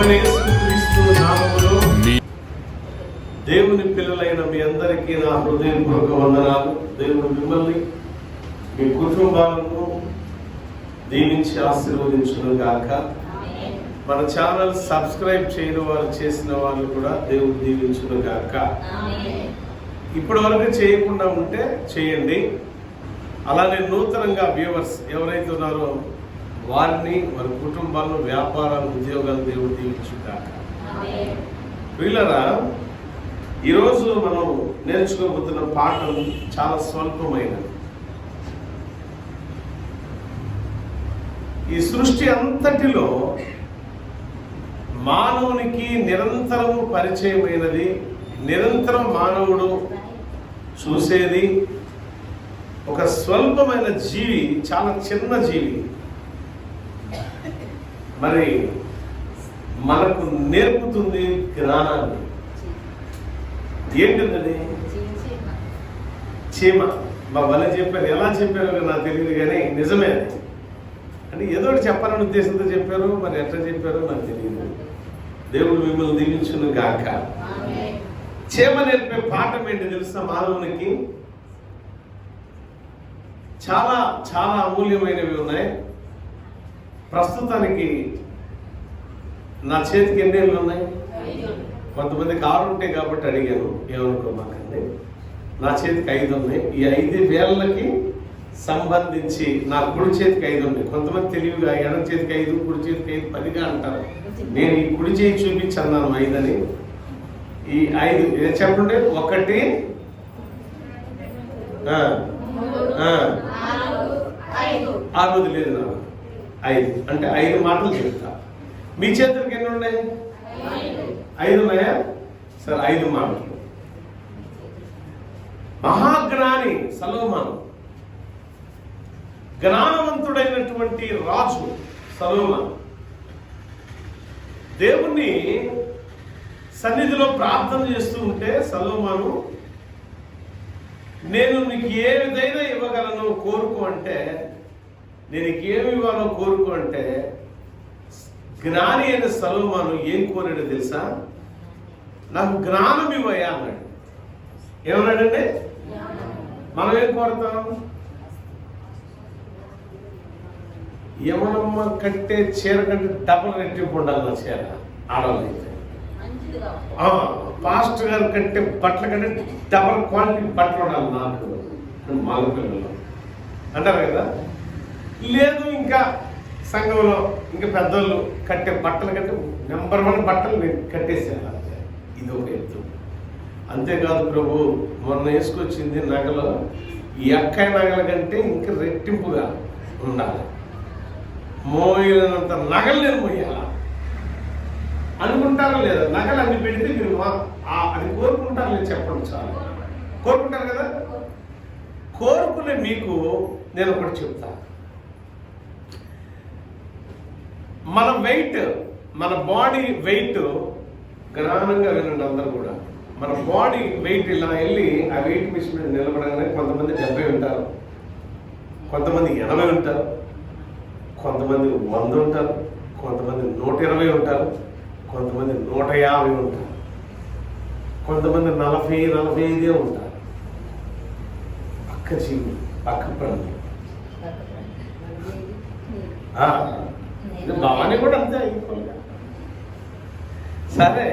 ప్రభువైన యేసుక్రీస్తు నామములో దేవుని పిల్లలైన మీ అందరికీ నా హృదయపూర్వక వందనాలు. దేవుడు మిమ్మల్ని మీ కుటుంబాలను దీవించి ఆశీర్వదించును గాక. మన ఛానల్ సబ్స్క్రైబ్ చేయని వారు, చేసిన వాళ్ళు కూడా దేవుడు దీవించును గాక. ఇప్పటి వరకు చేయకుండా ఉంటే చేయండి. అలానే నూతనంగా వ్యూవర్స్ ఎవరైతే ఉన్నారో వారిని, వారి కుటుంబాలను, వ్యాపారాలు, ఉద్యోగాలు దేవుడు దీవించుగాక. వీళ్ళరా ఈరోజు మనం నేర్చుకోబోతున్న పాఠం చాలా స్వల్పమైనది. ఈ సృష్టి అంతటిలో మానవునికి నిరంతరము పరిచయమైనది, నిరంతరం మానవుడు చూసేది ఒక స్వల్పమైన జీవి, చాలా చిన్న జీవి. మరి మనకు నేర్పుతుంది జ్ఞానాన్ని. ఏంటిది? చీమ. మా వల్ల చెప్పారు, ఎలా చెప్పారో నాకు తెలియదు, కానీ నిజమే. అంటే ఏదో ఒకటి చెప్పాలనే ఉద్దేశంతో చెప్పారు, మరి ఎట్లా చెప్పారో నాకు తెలియదు. దేవుడు మిమ్మల్ని దీవించును గాక. చీమ నేర్పే పాఠం ఏంటి తెలుసా? మానవునికి చాలా చాలా అమూల్యమైనవి ఉన్నాయి. ప్రస్తుతానికి నా చేతికి ఎన్ని ఏళ్ళు ఉన్నాయి? కొంతమందికి 6 ఉంటాయి కాబట్టి అడిగాను, ఏమనుకోమాకండి. నా చేతికి 5 ఉన్నాయి. ఈ 5 వేళ్ళకి సంబంధించి నా కుడి చేతికి 5 ఉన్నాయి. కొంతమంది తెలివిగా ఎడం చేతికి 5, కుడి చేతికి 5, 10గా అంటారు. నేను ఈ కుడి చేయి చూపించన్నాను 5 అని. ఈ 5 చెప్పండి. 1 6 లేదు నాకు 5 అంటే 5 మాటలు చెప్తా. మీ చేతులకి ఎన్ని ఉన్నాయి? 5 ఉన్నాయా? సరే, 5 మాటలు. మహాజ్ఞాని సొలొమోను, జ్ఞానవంతుడైనటువంటి రాజు సొలొమోను దేవుణ్ణి సన్నిధిలో ప్రార్థన చేస్తూ ఉంటే, సొలొమోను నేను నీకు ఏ విధంగా ఇవ్వగలను కోరుకో అంటే, నేను ఏమి ఇవ్వాలో కోరుకో అంటే, జ్ఞాని అయిన సొలొమోను ఏం కోరాడు తెలుసా? నాకు జ్ఞానం ఇవ్వయా అన్నాడు. ఏమన్నాడంటే, మనం ఏం కోరుతాం? యమనమ్మ కట్టే చీర కంటే డబల్ రెట్టింపు ఉండాలి నా చీర. ఆడవాళ్ళైతే పాస్టర్ గారు కంటే బట్టల కంటే డబల్ క్వాలిటీ బట్టలు ఉండాలి నాకు, మగ పిల్లలు అంటారు కదా. లేదు, ఇంకా సంఘంలో ఇంకా పెద్దోళ్ళు కట్టే బట్టల కంటే నెంబర్ 1 బట్టలు నేను కట్టేసాను. ఇది ఒక ఎత్తు. అంతేకాదు ప్రభు, మొన్న వేసుకొచ్చింది నగలు ఈ అక్కయ్య నగల కంటే ఇంకా రెట్టింపుగా ఉండాలి, మోయనంత నగలు నేను మోయాలా అనుకుంటారా లేదా? నగలు అన్ని పెడితే మీరు అది కోరుకుంటారు లేదు? చెప్పండి. చాలు కోరుకుంటారు కదా. కోరుకునే మీకు నేను ఒకటి చెప్తా. మన వెయిట్, మన బాడీ వెయిట్, జ్ఞానంగా వినండి అందరూ కూడా. మన బాడీ వెయిట్ ఇలా వెళ్ళి ఆ వెయిట్ మిషన్ మీద నిలబడగానే కొంతమంది 70 ఉంటారు, కొంతమంది 80 ఉంటారు, కొంతమంది 100 ఉంటారు, కొంతమంది 120 ఉంటారు, కొంతమంది 150 ఉంటారు, కొంతమంది 40-45 ఉంటారు. పక్క జీవి, పక్క ప్రాణి. భవానీ కూడా అంతే అయిపోయింది. సరే,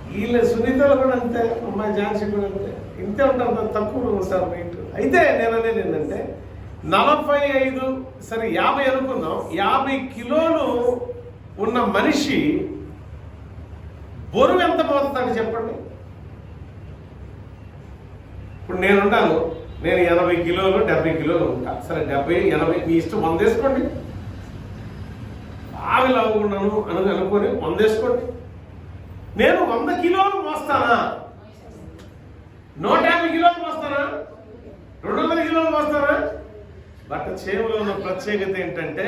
వీళ్ళ సునీతలు కూడా అంతే, అమ్మాయి ఝాన్సీ కూడా అంతే, ఇంతే ఉంటారు, తక్కువ సార్ వెయిట్. అయితే నేను అనేది ఏంటంటే 45, సరే 50 అనుకుందాం, 50 కిలోలు ఉన్న మనిషి బరువు ఎంత పోతాడు చెప్పండి? ఇప్పుడు నేనుంటాను, నేను 80 కిలోలు 70 కిలోలు ఉంటా. సరే 70-80 మీ ఇష్టం, 100 వేసుకోండి. బాగా లావుకున్నాను అనుకొని 100 వేసుకోండి. నేను 100 కిలోలు మోస్తానా? 150 కిలోలు మోస్తానా? 200 కిలోలు మోస్తానా? బట్ చేమలో ఉన్న ప్రత్యేకత ఏంటంటే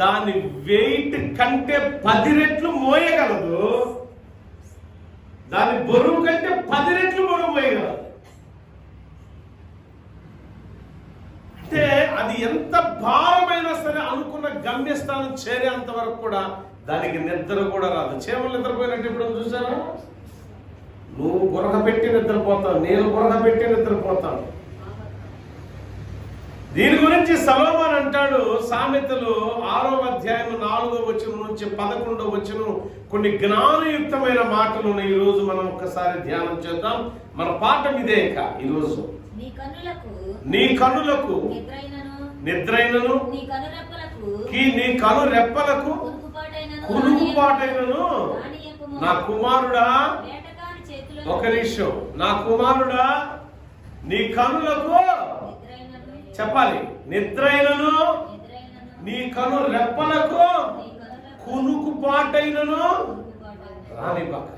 దాని వెయిట్ కంటే 10 రెట్లు మోయగలదు, దాని బరువు కంటే 10 రెట్లు బరువు మోయగలదు. అంటే అది ఎంత భారమైనా సరే అనుకున్న గమ్యస్థానం చేరేంత వరకు కూడా దానికి నిద్ర కూడా రాదు. చీమలు నిద్రపోయినట్టు ఇప్పుడు చూసారా? నువ్వు గురక పెట్టి నిద్రపోతావు, నేను గురక పెట్టి నిద్రపోతాను. దీని గురించి సొలొమోను అంటాడు సామెతలు 6వ అధ్యాయం 4వ వచనం నుంచి 11వ వచనం కొన్ని జ్ఞానయుక్తమైన మాటలను ఈ రోజు మనం ఒక్కసారి ధ్యానం చేద్దాం. మన పాఠం ఇదే. ఇక ఈరోజు నీ కన్నులకు నిద్రైనను నీ కనురెప్పలకు కునుకుపాటైనను నా కుమారుడా, ఒక నిమిషం, నా కుమారుడా నీ కనులకు చెప్పాలి, నిద్రైనను నీ కను రెప్పలకు కునుకుపాటైనను రాని పక్క.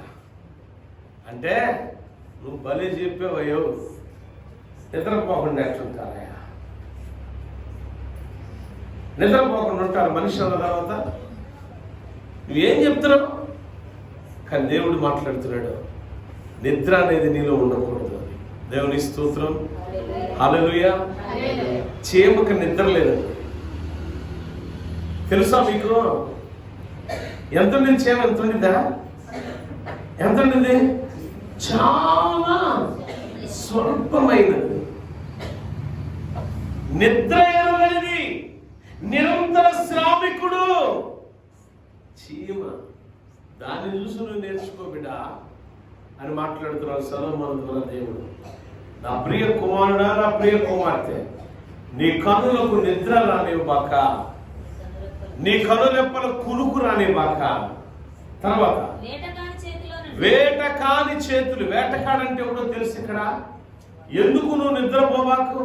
అంటే నువ్వు భలే చెప్పేవయ్యో, నిద్రపోకుండా ఎట్లుంటారయ్యా? నిద్రపోకుండా ఉంటారు మనిషి అన్న తర్వాత. నువ్వేం చెప్తున్నావు? కానీ దేవుడు మాట్లాడుతున్నాడు, నిద్ర అనేది నీలో ఉండకూడదు. దేవుని స్తోత్రం, హల్లెలూయా. చీమకు నిద్ర లేదండి. తెలుసా మీకు? ఎంత ఉండింది చీమ? ఎంత ఉండిందా? ఎంత ఉండింది? చాలా స్వల్పమైనది. నిద్ర ఎరుగనిది, నిరంతర శ్రామికుడు చీమ. దాన్ని చూసి నువ్వు నేర్చుకో బిడ్డా అని మాట్లాడుతున్నాడు సొలొమోను ద్వారా దేవుడు. నా ప్రియ కుమారుడా, నా ప్రియ కుమార్తె, నీ కన్నులకు నిద్ర రానివ్వబాక, నీ కనురెప్పల కునుకు రానివ్వబాక. తర్వాత వేటకాని చేతులు. వేటకాడంటే ఎవడో తెలుసు ఇక్కడ. ఎందుకు నువ్వు నిద్రపోబాకు,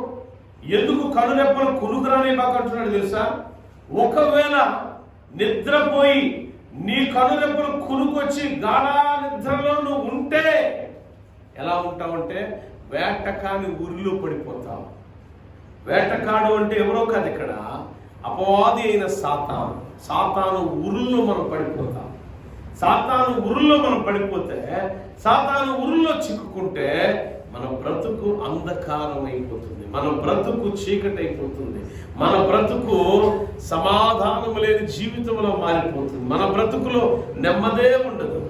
ఎందుకు కనురెప్పల కునుకు రానివ్వబాక అంటున్నాడు తెలుసా? ఒకవేళ నిద్రపోయి నీ కనురెప్పలు కునుకొచ్చి గాఢ నిద్రలో నువ్వు ఉంటే ఎలా ఉంటావంటే వేటకాని ఊరిలో పడిపోతావు. వేటకాడు అంటే ఎవరో కాదు, ఇక్కడ అపవాది అయిన సాతాను. సాతాను ఊరుల్లో మనం పడిపోతాం. సాతాను ఊరుల్లో మనం పడిపోతే, సాతాను ఊరుల్లో చిక్కుకుంటే మన బ్రతుకు అంధకారం అయిపోతుంది, మన బ్రతుకు చీకటి అయిపోతుంది, మన బ్రతుకు సమాధానం లేని జీవితంలో మారిపోతుంది, మన బ్రతుకులో నెమ్మదే ఉండదు.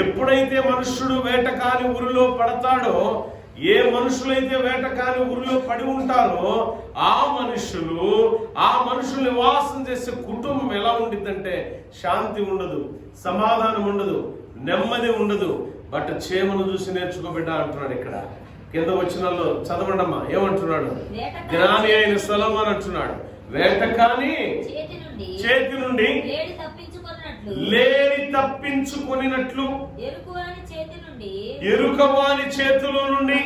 ఎప్పుడైతే మనుష్యుడు వేటకాని ఊరిలో పడతాడో, ఏ మనుషులైతే వేటకాని ఊరిలో పడి ఉంటారో ఆ మనుషులు నివాసం చేసే కుటుంబం ఎలా ఉండిద్దంటే శాంతి ఉండదు, సమాధానం ఉండదు, నెమ్మది ఉండదు. బట్ చీమను చూసి నేర్చుకోబిడ్డ అంటున్నాడు ఇక్కడ. కింద వచనాల్లో చదవండమ్మా, ఏమంటున్నాడు? జ్ఞాని అయిన సొలొమోను అంటున్నాడు, వేటకాని చేతి నుండి లేడి తప్పించుకొనినట్లు, ఎరుకవాని చేతిలో నుండి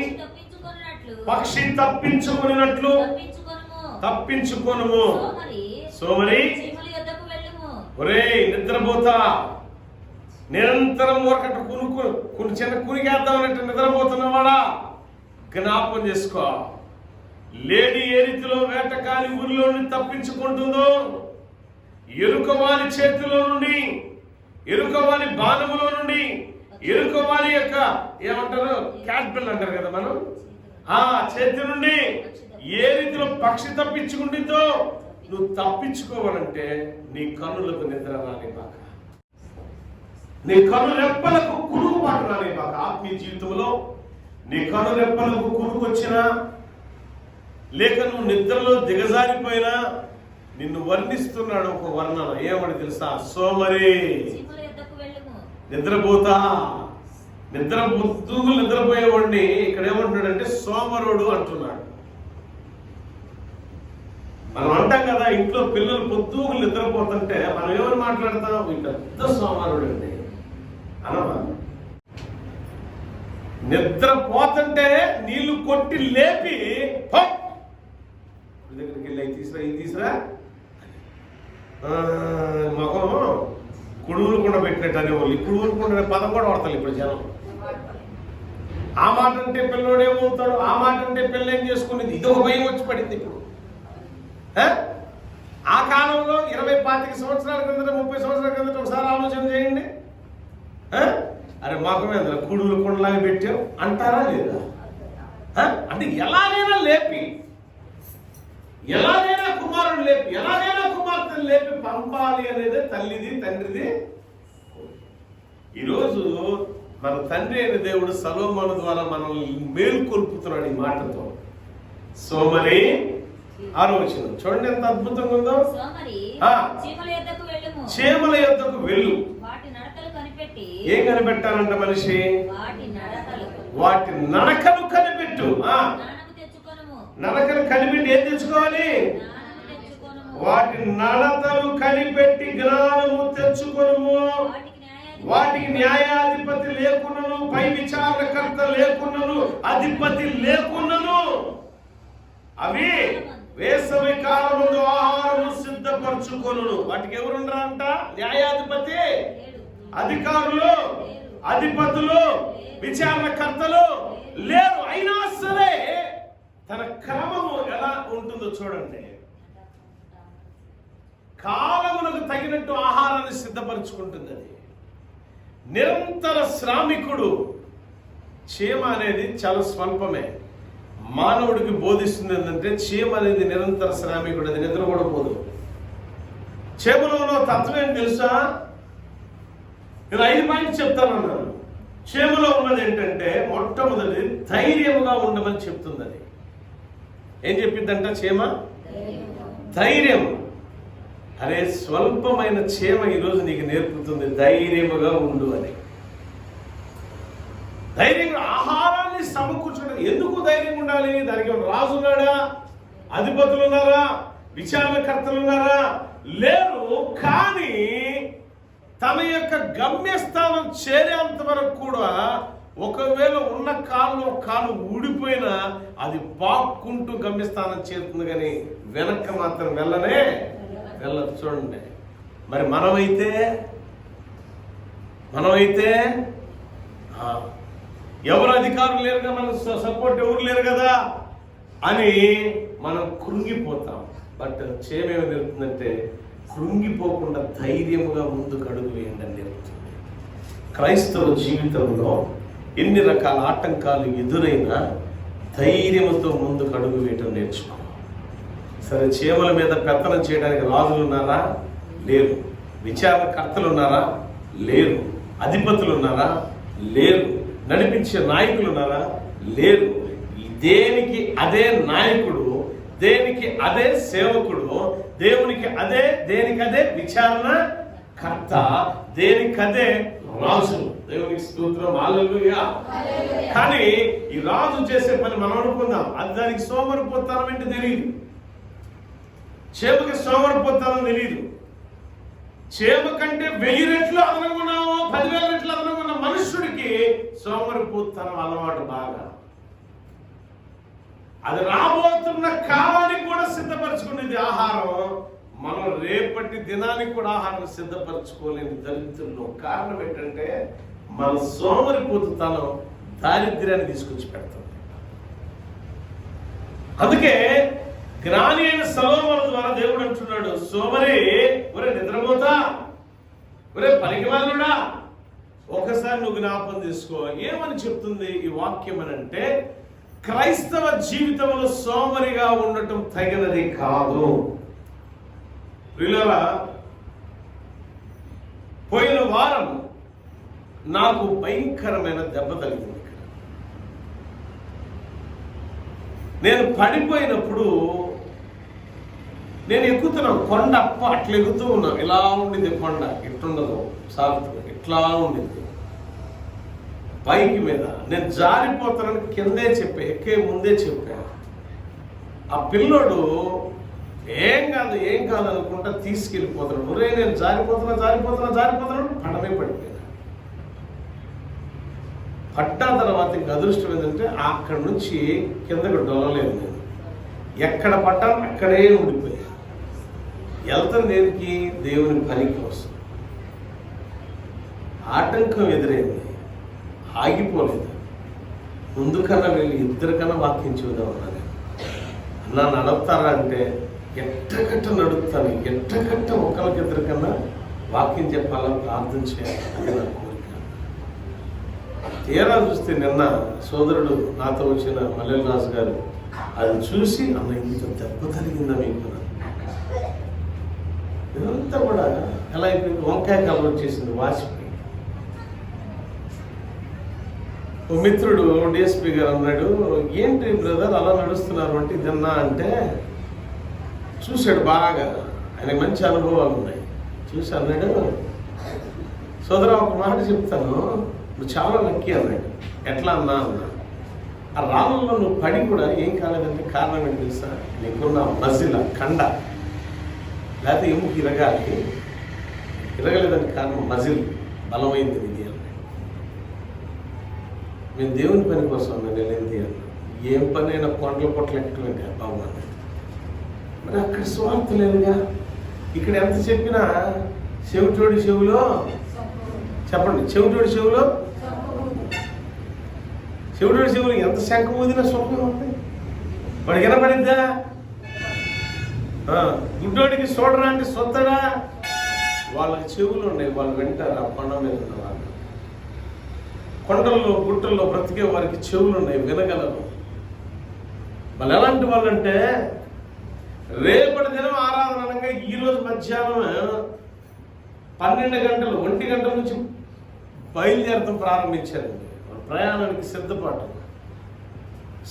పక్షి తప్పించుకొనినట్లు తప్పించుకొనుము. సోమరి, ఒరేయ్ నిద్రపోతా, నిరంతరం ఒకటి చిన్న కునికేద్దామన్నట్టు నిద్రపోతున్నవాడా, జ్ఞాపకం చేసుకో. లేడీ ఏ రీతిలో వేటకాని ఊరిలో నుండి తప్పించుకుంటుందో, ఎరుకవాని చేతిలో నుండి, ఎరుకవాని బాణములో నుండి, ఎరుకవాని యొక్క ఏమంటారు క్యాట్బిల్ అంటారు కదా మనం, ఆ చేతి నుండి ఏ రీతిలో పక్షి తప్పించుకుంటుందో నువ్వు తప్పించుకోవాలంటే నీ కన్నులకు నిద్ర రానివ్వక, నీ కన్ను రెప్పలకు కునుకుపాటు రానివ్వక. ఆత్మీయ జీవితంలో నీ కన్ను రెప్పలకు కునుకు వచ్చినా, లేక నువ్వు నిద్రలో దిగజారిపోయినా నిన్ను వర్ణిస్తున్నాడు ఒక వర్ణన. ఏమని తెలుసా? సోమరి, నిద్రపోతా. నిద్రపోయేవాడిని ఇక్కడ ఏమంటున్నాడంటే సోమరుడు అంటున్నాడు. మనం అంటాం కదా, ఇంట్లో పిల్లలు పొద్దుగులు నిద్రపోతుంటే మనం ఏమని మాట్లాడతాం? ఈ పెద్ద సోమరుడు అండి అనమా. నిద్రపోతుంటే నీళ్లు కొట్టి లేపి దగ్గరికి వెళ్ళి ఇది తీసురా మొఖం కుడుగులుకుండా పెట్టినట్టు అనేవాళ్ళు. ఇప్పుడు ఊరుకుండా పదం కూడా వాడతారు ఇప్పుడు జనం. ఆ మాట అంటే పిల్లడు ఏమవుతాడు, ఆ మాట అంటే పిల్ల ఏం చేసుకునేది, ఇదొక భయం వచ్చి పడింది ఇప్పుడు. ఆ కాలంలో 20-25 సంవత్సరాల కిందట, 30 సంవత్సరాల కిందట ఒకసారి ఆలోచన చేయండి. అరే మొఖమే కుడుగులు కొండలాగా పెట్టావు అంటారా లేదా? అంటే ఎలాగైనా లేపి, ఎలాగైనా కుమారుడు లేపి, ఎలాగైనా కుమార్తె లేపి పంపాలి అనేది తల్లిది తండ్రిది. ఈరోజు మన తండ్రి అయిన దేవుడు సొలొమోను ద్వారా మనల్ని మేల్కొల్పుతున్నాడు ఈ మాటతో. సోమరి 6వ వచనం చూడండి ఎంత అద్భుతంగా ఉందో. చీమల యొద్దకు వెళ్ళు. ఏం కనిపెట్టాలంట మనిషి? వాటి నడకలు కనిపెట్టు. నడకలు కనిపెట్టి ఏం తెచ్చుకోవాలి? వాటి నడతలు కనిపెట్టి జ్ఞానము తెచ్చుకొనుము. వాటికి న్యాయాధిపతి లేకున్నను, పై విచారణకర్త లేకున్నను, అధిపతి లేకున్నను, అవి వేసవి కాలముందు ఆహారము సిద్ధపరచుకొనును. వాటికి ఎవరుండరంట? న్యాయాధిపతి, అధికారులు, అధిపతులు, విచారణకర్తలు లేరు. అయినా సరే తన క్రమము ఎలా ఉంటుందో చూడండి. కాలమునకు తగినట్టు ఆహారాన్ని సిద్ధపరచుకుంటుంది. అది నిరంతర శ్రామికుడు. చీమ అనేది చాలా స్వల్పమే. మానవుడికి బోధిస్తుంది ఏంటంటే చీమ అనేది నిరంతర శ్రామికుడు, అది నిద్ర కూడా పోదు. చీమలో ఉన్న తత్వం ఏం తెలుసా? నేను 5 పాయింట్స్ చెప్తానన్నాను. చీమలో ఉన్నది ఏంటంటే మొట్టమొదటి ధైర్యముగా ఉండమని చెప్తుంది. అది ఏం చెప్పిందంట చీమ? ధైర్యం. అరే స్వల్పమైన చీమ ఈరోజు నీకు నేర్పుతుంది ధైర్యముగా ఉండు అని. ధైర్యంగా ఆహారాన్ని సమకూర్చడం. ఎందుకు ధైర్యం ఉండాలి? దానికి రాజు ఉన్నాడా? అధిపతులు ఉన్నారా? విచారణకర్తలు ఉన్నారా? లేరు. కానీ తన యొక్క గమ్యస్థానం చేరేంత వరకు కూడా ఒకవేళ ఉన్న కాలు ఊడిపోయినా అది పాక్కుంటూ గమ్యస్థానం చేరుతుంది, కానీ వెనక్కి మాత్రం వెళ్ళదు. చూడండి. మరి మనమైతే ఎవరు అధికారులు లేరుగా, మనకు సపోర్ట్ ఎవరు లేరు కదా అని మనం కృంగిపోతాం. బట్ చేమేమి నేర్పుతుందంటే కృంగిపోకుండా ధైర్యముగా ముందుకు అడుగు వేయండి అని నేర్పుతుంది. క్రైస్తవ జీవితంలో ఎన్ని రకాల ఆటంకాలు ఎదురైనా ధైర్యంతో ముందుకు అడుగు వేయటం నేర్చుకో. సరే, చీమల మీద పెత్తనం చేయడానికి రాజులు ఉన్నారా? లేరు. విచారణకర్తలు ఉన్నారా? లేరు. అధిపతులు ఉన్నారా? లేరు. నడిపించే నాయకులు ఉన్నారా? లేరు. దేనికి అదే నాయకుడు, దేనికి అదే సేవకుడు, దేనికదే విచారణ కర్త, దేనికదే రాజు. దేవునికి స్తోత్రం, హల్లెలూయా. కానీ ఈ రాజు చేసే పని మనం అనుకుందాం, అది దానికి సోమరిపోతనం ఏంటి తెలియదు. చేపకి సోమరిపోతనం తెలియదు. చేప కంటే 1000 రెట్లు అదనంగా ఉన్నామో 10,000 రెట్లు అదనంగా ఉన్న మనుషుడికి సోమరిపోతనం అలవాటు బాగా. అది రాబోతున్న కాలానికి కూడా సిద్ధపరచుకునేది ఆహారం. మనం రేపటి దినానికి కూడా ఆహారం సిద్ధపరచుకోలేని దరిద్రుల్లో కారణం ఏంటంటే మన సోమరిపోతుతనం దారిద్ర్యాన్ని తీసుకొచ్చి పెడతాం. అందుకే జ్ఞాని అయిన సొలొమోను ద్వారా దేవుడు అంటున్నాడు, సోమరి, ఒరే నిద్రపోతా, ఒరే పనికిమాలినుడా, ఒకసారి నువ్వు జ్ఞాపకం తీసుకో. ఏమని చెప్తుంది ఈ వాక్యం అని అంటే, క్రైస్తవ జీవితంలో సోమరిగా ఉండటం తగినది కాదు. ప్రియులారా, పోయిన వారం నాకు భయంకరమైన దెబ్బ తగిలింది. నేను పడిపోయినప్పుడు నేను ఎక్కుతున్నాను కొండ, అట్లా ఎక్కుతూ ఉన్నాను. ఇలా ఉండింది కొండ, ఇట్లుండదు సాగుతుంది, ఇట్లా ఉండింది పైకి మీద. నేను జారిపోతానని కిందే ఎక్కే ముందే చెప్పా. ఆ పిల్లోడు ఏం కాదు అనుకుంటా తీసుకెళ్ళిపోతున్నాడు. ఒరే నేను జారిపోతున్నాను పడమే పడిపోయాను. పడ్డా తర్వాత ఇంక అదృష్టం ఏంటంటే అక్కడి నుంచి కిందకు డొలలేదు. నేను ఎక్కడ పడ్డాను అక్కడే ఉండిపోయాను. వెళ్తాను దేనికి? దేవుని పనికి వస్తుంది. ఆటంకం ఎదురైంది, ఆగిపోలేదు. ముందుకన్నా వెళ్ళి ఇద్దరికన్నా వాక్యం చూద్దామన్నా. అన్నా నడుపుతారా అంటే ఎట్టగట్ట నడుపుతాను, ఎట్టగట్ట ఒకరికిద్దరికన్నా వాక్యం చెప్పాలా, ప్రార్థన చేయాలి, అది నా కోరిక. తీరా చూస్తే నిన్న సోదరుడు నాతో వచ్చిన మల్లెల రాజు గారు అది చూసి, అన్న ఇంత దెబ్బ తగిలిందా మీకు? ఇదంతా కూడా ఎలా అయిపోయింది, వంకాయ కలర్ వచ్చేసింది, వాసిపోయి. ఓ మిత్రుడు డిఎస్పీ గారు అన్నాడు, ఏంటి బ్రదర్ అలా నడుస్తున్నారు అంటే, ఇదన్నా అంటే చూశాడు బాగా, ఆయనకి మంచి అనుభవాలు ఉన్నాయి. చూసి అన్నాడు, సోదరా ఒక మాట చెప్తాను, నువ్వు చాలా లక్కీ అన్నాడు. ఎట్లా అన్నా ఆ రాళ్ళలో నువ్వు పడి కూడా ఏం కాలేదంటే కారణం ఏంటి తెలుసా, నీకున్న మజిల కండ లేకపోతే ఎముక ఇరగలేదని కారణం మజిల్ బలమైంది ఇది అన్నాడు. నేను దేవుని పని కోసం అన్నా, నేను ఏంటి అన్నా, ఏం పని అయినా కొండల పొట్ల ఎక్కటంగా బాబు అన్నాడు. మరి అక్కడ స్వార్థ లేదుగా, ఇక్కడ ఎంత చెప్పినా చెవిటోడి చెవులో, చెప్పండి, చెవిటోడి చెవులో ఎంత శంఖ ఊదినా స్వప్నం ఉంది, వాడు వినపడిద్దా? గుడ్డోడికి చూడరా అంటే సొత్తడా? వాళ్ళకి చెవులు ఉన్నాయి, వాళ్ళు వింటారు. ఆ కొండ మీద ఉన్న వాళ్ళు, కొండల్లో గుట్టల్లో బ్రతికే వారికి చెవులు ఉన్నాయి, వినగలరు. వాళ్ళు ఎలాంటి వాళ్ళు అంటే, రేపటి దినం ఆరాధన అనగా ఈరోజు మధ్యాహ్నం 12 గంటలు 1 గంటల నుంచి బయలుదేరడం ప్రారంభించారండి. ప్రయాణానికి సిద్ధపాటు.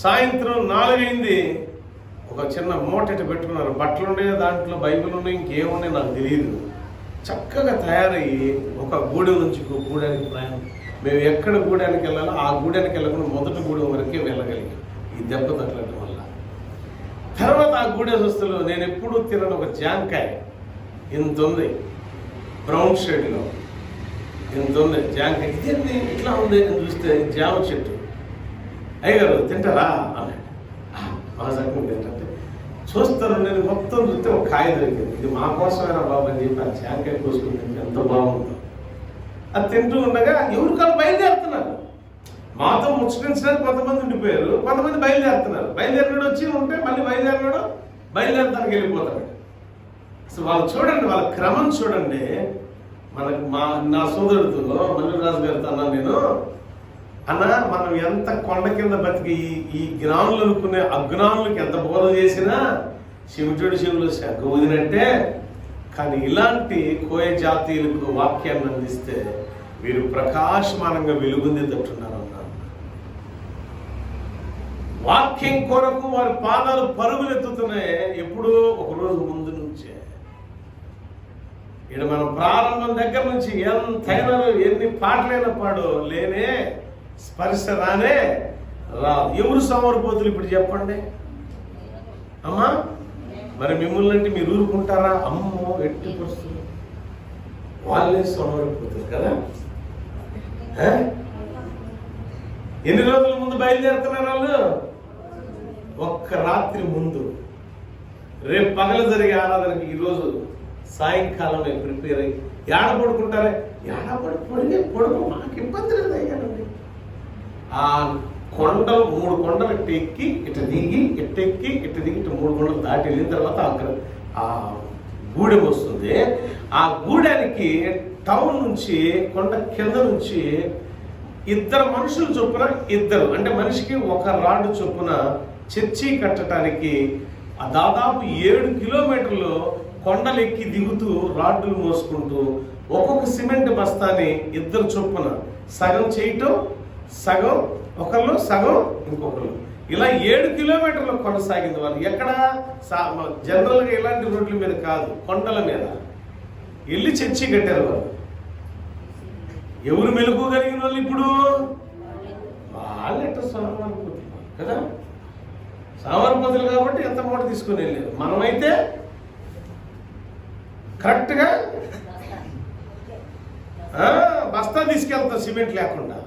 సాయంత్రం 4 అయింది, ఒక చిన్న మూటటి పెట్టుకున్నారు, బట్టలు ఉన్నాయి, దాంట్లో బైబిల్ ఉన్నాయి, ఇంకేమున్నాయి నాకు తెలియదు. చక్కగా తయారయ్యి ఒక గూడెం నుంచి ఇంకో గూడానికి ప్రయాణం. మేము ఎక్కడ గూడానికి వెళ్ళాలో ఆ గూడానికి వెళ్ళకుండా మొదటి గూడెం వరకే వెళ్ళగలిగాం ఈ దెబ్బ తగలటం వల్ల. తర్వాత ఆ గూడెసస్తులు నేను ఎప్పుడూ తినని ఒక జాంకాయ ఇంత ఉంది, బ్రౌన్ షేడ్లో ఇంత ఉంది జాంకాయ. ఇదేంటి ఇట్లా ఉంది అని చూస్తే జామ చెట్టు. అయ్యగారు తింటారా అన్నాడు. మా సగం తింటే చూస్తారు. నేను మొత్తం చూస్తే ఒక కాయ దొరికింది, ఇది మా కోసమైనా బాబు అని చెప్పి ఆ జాంకాయ కోసుకుని ఎంత బాగుందో. అది తింటూ ఉండగా ఎవరికాలు బయలుదేరుతున్నారు. మాతో ముచ్చటించడానికి కొంతమంది ఉండిపోయారు, కొంతమంది బయలుదేరుతున్నారు. బయలుదేరినాడు వచ్చి ఉంటే మళ్ళీ బయలుదేరడానికి వెళ్ళిపోతాడు. అసలు వాళ్ళు చూడండి, వాళ్ళ క్రమం చూడండి. మనకు నా సోదరుడితో మల్లిరాజు గారితో అన్నాను నేను, అన్న మనం ఎంత కొండ కింద బతికి ఈ జ్ఞానులు అనుకునే అజ్ఞానులకు ఎంత బోధ చేసినా శివుడు శివులు శంఖ ఊదినట్టే. కానీ ఇలాంటి కోయ జాతీయులకు వాక్యాన్ని అందిస్తే వీరు ప్రకాశమానంగా వెలుగొందేటట్టున్నారు అన్నారు. వాక్యం కొరకు వారి పాదాలు పరుగులెత్తుతున్నాయి ఎప్పుడో ఒకరోజు ముందు నుంచే. ఇక్కడ మనం ప్రారంభం దగ్గర నుంచి ఎంతైనా ఎన్ని పాటలైన పాడు లేనే స్పర్శ రానే రా. ఎవరు సోమరిపోతులు ఇప్పుడు చెప్పండి అమ్మా? మరి మిమ్మల్ని అంటే మీరు ఊరుకుంటారా? అమ్మో ఎట్టి వస్తుంది, వాళ్ళే సోమరిపోతులు కదా. ఎన్ని రోజుల ముందు బయలుదేరుతున్నారు వాళ్ళు? ఒక్క రాత్రి ముందు. రేపు పగలు జరిగే ఆరాధనకి ఈరోజు సాయంకాలమే ప్రిపేర్ అయ్యి ఏడ పడుకుంటారే, పొడుగు మాకు ఇబ్బంది లేదు అయ్యానండి. ఆ కొండలు 3 కొండలు ఎక్కి ఇట దిగి ఎట్టెక్కి ఇట దిగి ఇటు 3 కొండలు దాటి వెళ్ళిన తర్వాత అక్కడ ఆ గూడెం వస్తుంది. ఆ గూడానికి టౌన్ నుంచి కొండ కింద నుంచి 2 మనుషులు చొప్పున, 2 అంటే మనిషికి ఒక రాడ్ చొప్పున చర్చి కట్టడానికి దాదాపు 7 కిలోమీటర్లు కొండలెక్కి దిగుతూ రాడ్డులు మోసుకుంటూ ఒక్కొక్క సిమెంట్ బస్తాని 2 చొప్పున సగం చేయటం, సగం ఒకళ్ళు, సగం ఇంకొకరు, ఇలా 7 కిలోమీటర్లు కొనసాగింది వాళ్ళు. ఎక్కడ జనరల్గా ఇలాంటి రోడ్ల మీద కాదు, కొండల మీద వెళ్ళి చర్చి కట్టారు వాళ్ళు. ఎవరు మెలుకోగలిగిన వాళ్ళు ఇప్పుడు? వాళ్ళెట్ట సామర్పతులు కదా, సామర్పతులు కాబట్టి ఎంత మూట తీసుకుని వెళ్ళారు. మనమైతే కరెక్ట్గా బస్తా తీసుకెళ్తాం సిమెంట్ లేకుండా.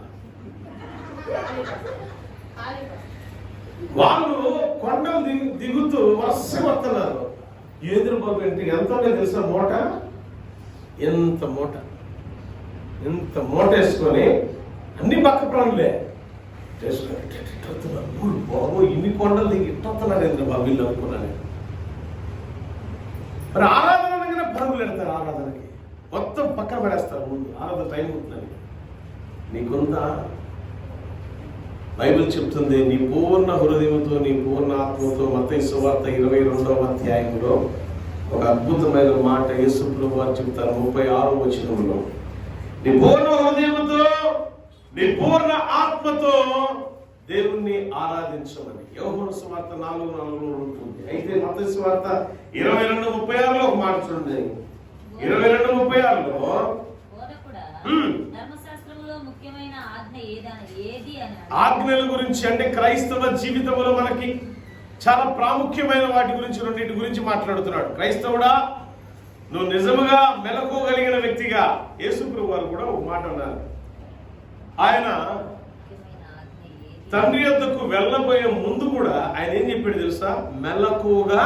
వాళ్ళు కొండలు దిగుతూ వరుసగా వస్తున్నారు. ఏంద్ర బాబు ఏంటి ఎంత తెలుసా మూట? ఎంత మూట వేసుకొని అన్ని పక్క ప్రాణులే చేసుకొని బాబు ఇన్ని కొండలు దిగి ఇట్టొస్తున్నారు ఏంద్ర బాబు వీళ్ళు అనుకున్నాను. మరి ఆరాధన అనగానే పరుగులు పెడతారు. ఆరాధనకి మొత్తం పక్కన పడేస్తారు. ముందు ఆరాధన టైం అవుతుందని నీకుందా? బైబిల్ చెప్తుంది, నీ పూర్ణ హృదయంతో నీ పూర్ణ ఆత్మతో మత్తయి సువార్త 22వ అధ్యాయంలో ఒక అద్భుతమైన మాట యేసు ప్రభువు వారు చెప్తారు 36వ వచనంలో, నీ పూర్ణ హృదయముతో నీ పూర్ణ ఆత్మతో దేవుణ్ణి ఆరాధించమని. యోహాను సువార్త 4:4 ఉంటుంది. అయితే మత్తయి సువార్త 22:36లో ఒక మాట చూడండి. 22:36లో ఆజ్ఞల గురించి, అంటే క్రైస్తవ జీవితంలో మనకి చాలా ప్రాముఖ్యమైన వాటి గురించి, రెండింటి గురించి మాట్లాడుతున్నాడు. క్రైస్తవుడా, నువ్వు నిజముగా మెలకువగలిగిన వ్యక్తిగా, యేసుప్రభువు వారు కూడా ఒక మాట అన్నారు. ఆయన తండ్రి యొద్దకు వెళ్ళబోయే ముందు కూడా ఆయన ఏం చెప్పాడు తెలుసా? మెలకువగా.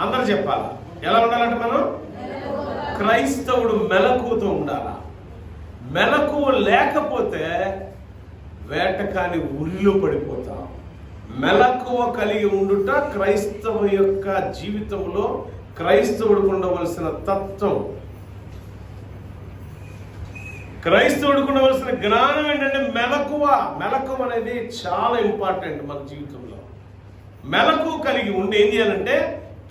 అందరు చెప్పాలా? ఎలా ఉండాలంటే మనం క్రైస్తవుడు మెలకువతో ఉండాలా. మెలకువ లేకపోతే వేటకాని ఉరిలో పడిపోతాం. మెలకువ కలిగి ఉండుట క్రైస్తవ యొక్క జీవితంలో క్రైస్తవుడికి ఉండవలసిన తత్వం. క్రైస్తవుడికి ఉండవలసిన జ్ఞానం ఏంటంటే మెలకువ. మెలకువ అనేది చాలా ఇంపార్టెంట్ మన జీవితంలో. మెలకువ కలిగి ఉండి ఏం చేయాలంటే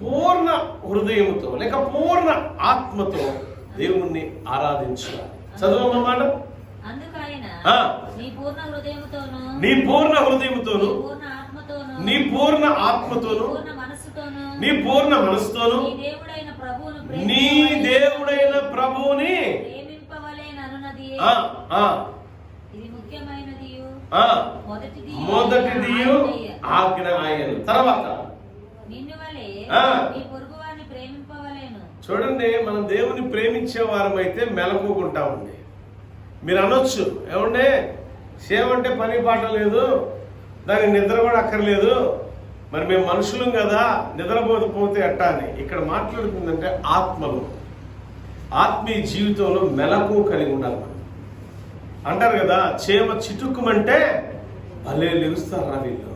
పూర్ణ హృదయంతో లేక పూర్ణ ఆత్మతో దేవుణ్ణి ఆరాధించాలి. చదవమాట. నీ పూర్ణ హృదయముతోను నీ పూర్ణ ఆత్మతోను నీ పూర్ణ మనసుతోను నీ దేవుడైన ప్రభువుని మొదటిది ఆజ్ఞ ఆయన. తర్వాత చూడండి, మనం దేవుని ప్రేమించే వారమైతే మెలకుకుంటామండి. మీరు అనొచ్చు, ఏమంటే సేవంటే పని పాట లేదు, దానికి నిద్ర కూడా అక్కర్లేదు, మరి మేము మనుషులం కదా నిద్రపోతే ఎట్టా అని. ఇక్కడ మాట్లాడుతుందంటే ఆత్మలో, ఆత్మీయ జీవితంలో మెలకు కలిగి ఉండాలి. అంటారు కదా, చేమ చిటుక్కుమంటే భలే లెగుస్తారు రా వీళ్ళు.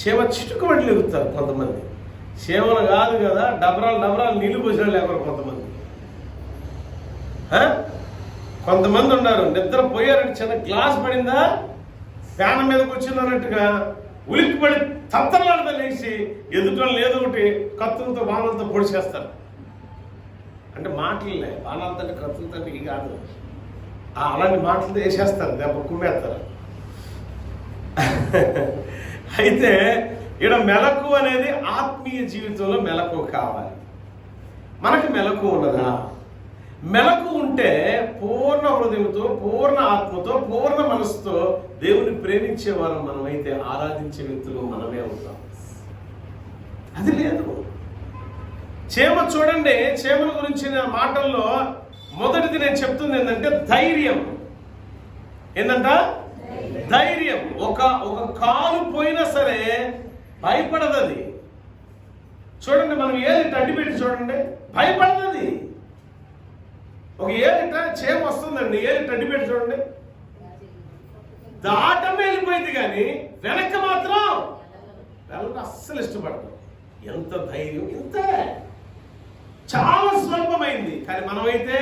చేమ చిటుక్కుమంటే లెగుస్తారు కొంతమంది. చేమలు కాదు కదా, డబరాలు నీళ్లు పోసిన లేకపోతే కొంతమంది ఉన్నారు, నిద్ర పోయారంటే చిన్న గ్లాస్ పడిందా ఫ్యాన్ మీదకి వచ్చింది అన్నట్టుగా ఉలిక్కి పడి తత్తలాడతా లేచి ఎదుటం లేదు ఒకటి కత్తులతో బాణాలతో పొడిచేస్తారు. అంటే మాటలే, బాణాలతో అంటే కత్తులతో ఇవి కాదు, అలాంటి మాటలతో వేసేస్తారు, దెబ్బ కుమ్మేస్తారు. అయితే ఇక్కడ మెలకు అనేది ఆత్మీయ జీవితంలో మెలకు కావాలి. మనకి మెలకు ఉన్నదా? మెలకు ఉంటే పూర్ణ హృదయంతో పూర్ణ ఆత్మతో పూర్ణ మనసుతో దేవుని ప్రేమించేవారు మనమైతే ఆరాధించే వ్యక్తులు మనమే అవుతాం. అది లేదు. చేమ చూడండి, చేమల గురించిన మాటల్లో మొదటిది నేను చెప్తుంది ఏంటంటే ధైర్యం. ఏంటంట? ధైర్యం. ఒక కాలు పోయినా సరే భయపడదు అది. చూడండి, మనం ఏది అడ్డు పెట్టి చూడండి, భయపడదు అది. ఒక ఏలిట చేమ వస్తుందండి, ఏలిట అడ్డు పెట్టి చూడండి, దాటమే వెళ్ళిపోయింది, కానీ వెనక్కి మాత్రం వెళ్ళడం అస్సలు ఇష్టపడదు. ఎంత ధైర్యం! ఇంతే, చాలా స్వల్పమైంది. కానీ మనమైతే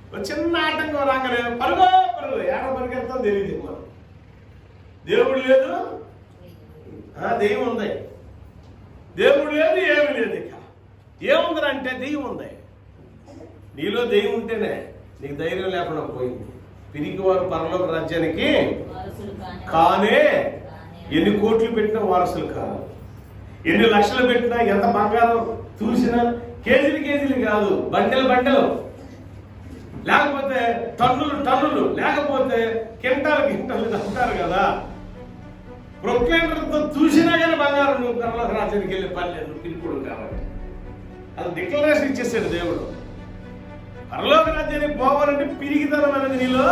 ఒక చిన్న ఆటంకం రాగానే పరుగు ఏడ పరిగెడతాం తెలియదు. మనం దేవుడు లేదు, దెయ్యం ఉంది. దేవుడు లేదు, ఏమి లేదు. ఇక ఏముందంటే దెయ్యం ఉంది. నీలో దెయ్యం ఉంటేనే నీకు ధైర్యం లేకుండా పోయింది. పిరికి వారు పరలోక రాజ్యానికి కానే. ఎన్ని కోట్లు పెట్టినా వారసులు కాదు, ఎన్ని లక్షలు పెట్టినా, ఎంత బంగారం చూసినా కేజీలు కాదు, బండెలు, లేకపోతే టన్నులు, లేకపోతే కింటాలు అంటారు కదా. ప్రొక్లైనర్తో చూసినా కానీ బంగారం నువ్వు పరలోక రాజ్యానికి వెళ్ళే పని లేదు, నువ్వు పిరికుడు కాబట్టి. అది డిక్లరేషన్ ఇచ్చేసాడు దేవుడు. పరలోక రాజ్యానికి పోవాలంటే పిరిగితనం అనేది నీలో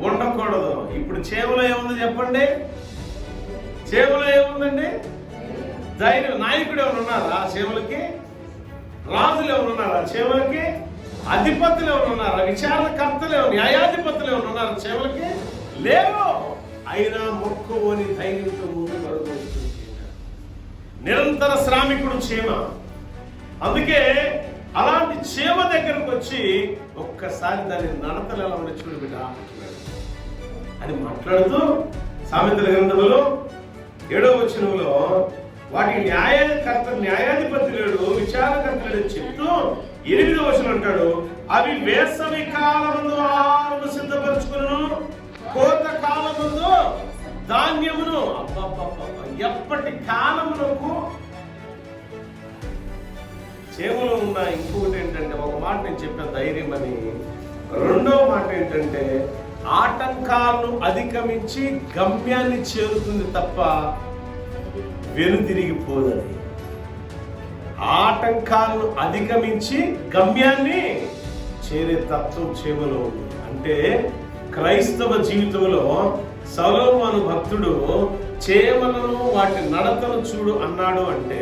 ఉండకూడదు. ఇప్పుడు చేమలో ఏముంది చెప్పండి? చేమలో ఏముందండి? ధైర్యం. నాయకుడు ఎవరు ఉన్నారా చేమలకి? రాజులు ఎవరు ఉన్నారా చేమలకి? అధిపతులు ఎవరు ఉన్నారా? విచారణకర్తలు ఎవరు, న్యాయాధిపతులు ఎవరు ఉన్నారా చేమలకి? లేవు. అయినా మొక్కువని ధైర్యంతో ముందు పడుతుంది. నిరంతర శ్రామికుడు చేమ. అందుకే అలాంటి చేమ దగ్గరకు వచ్చి ఒక్కసారి దాని నడతలు ఎలా ఉండే చూడు బిడ్డ అని మాట్లాడుతూ సామెతల గ్రంథంలో 7వ వచనంలో వాటికి న్యాయాధిపతి లేడు, విచారణకర్త లేడు చెప్తూ 8వ వచనం అంటాడు, అవి వేసవి కాలమందు ఆహారము సిద్ధపరచుకును, కోత కాలమందు ధాన్యమును. ఎప్పటి కాలములకు చేమలో ఉన్న. ఇంకొకటి ఏంటంటే, ఒక మాట నేను చెప్పిన ధైర్యం అని, రెండవ మాట ఏంటంటే ఆటంకాలను అధిగమించి గమ్యాన్ని చేరుతుంది తప్ప వెనుతిరిగిపోదని. ఆటంకాలను అధిగమించి గమ్యాన్ని చేరే తత్వం చేమలో ఉంది. అంటే క్రైస్తవ జీవితంలో సొలొమోను భక్తుడు చేమలను వాటి నడతను చూడు అన్నాడు. అంటే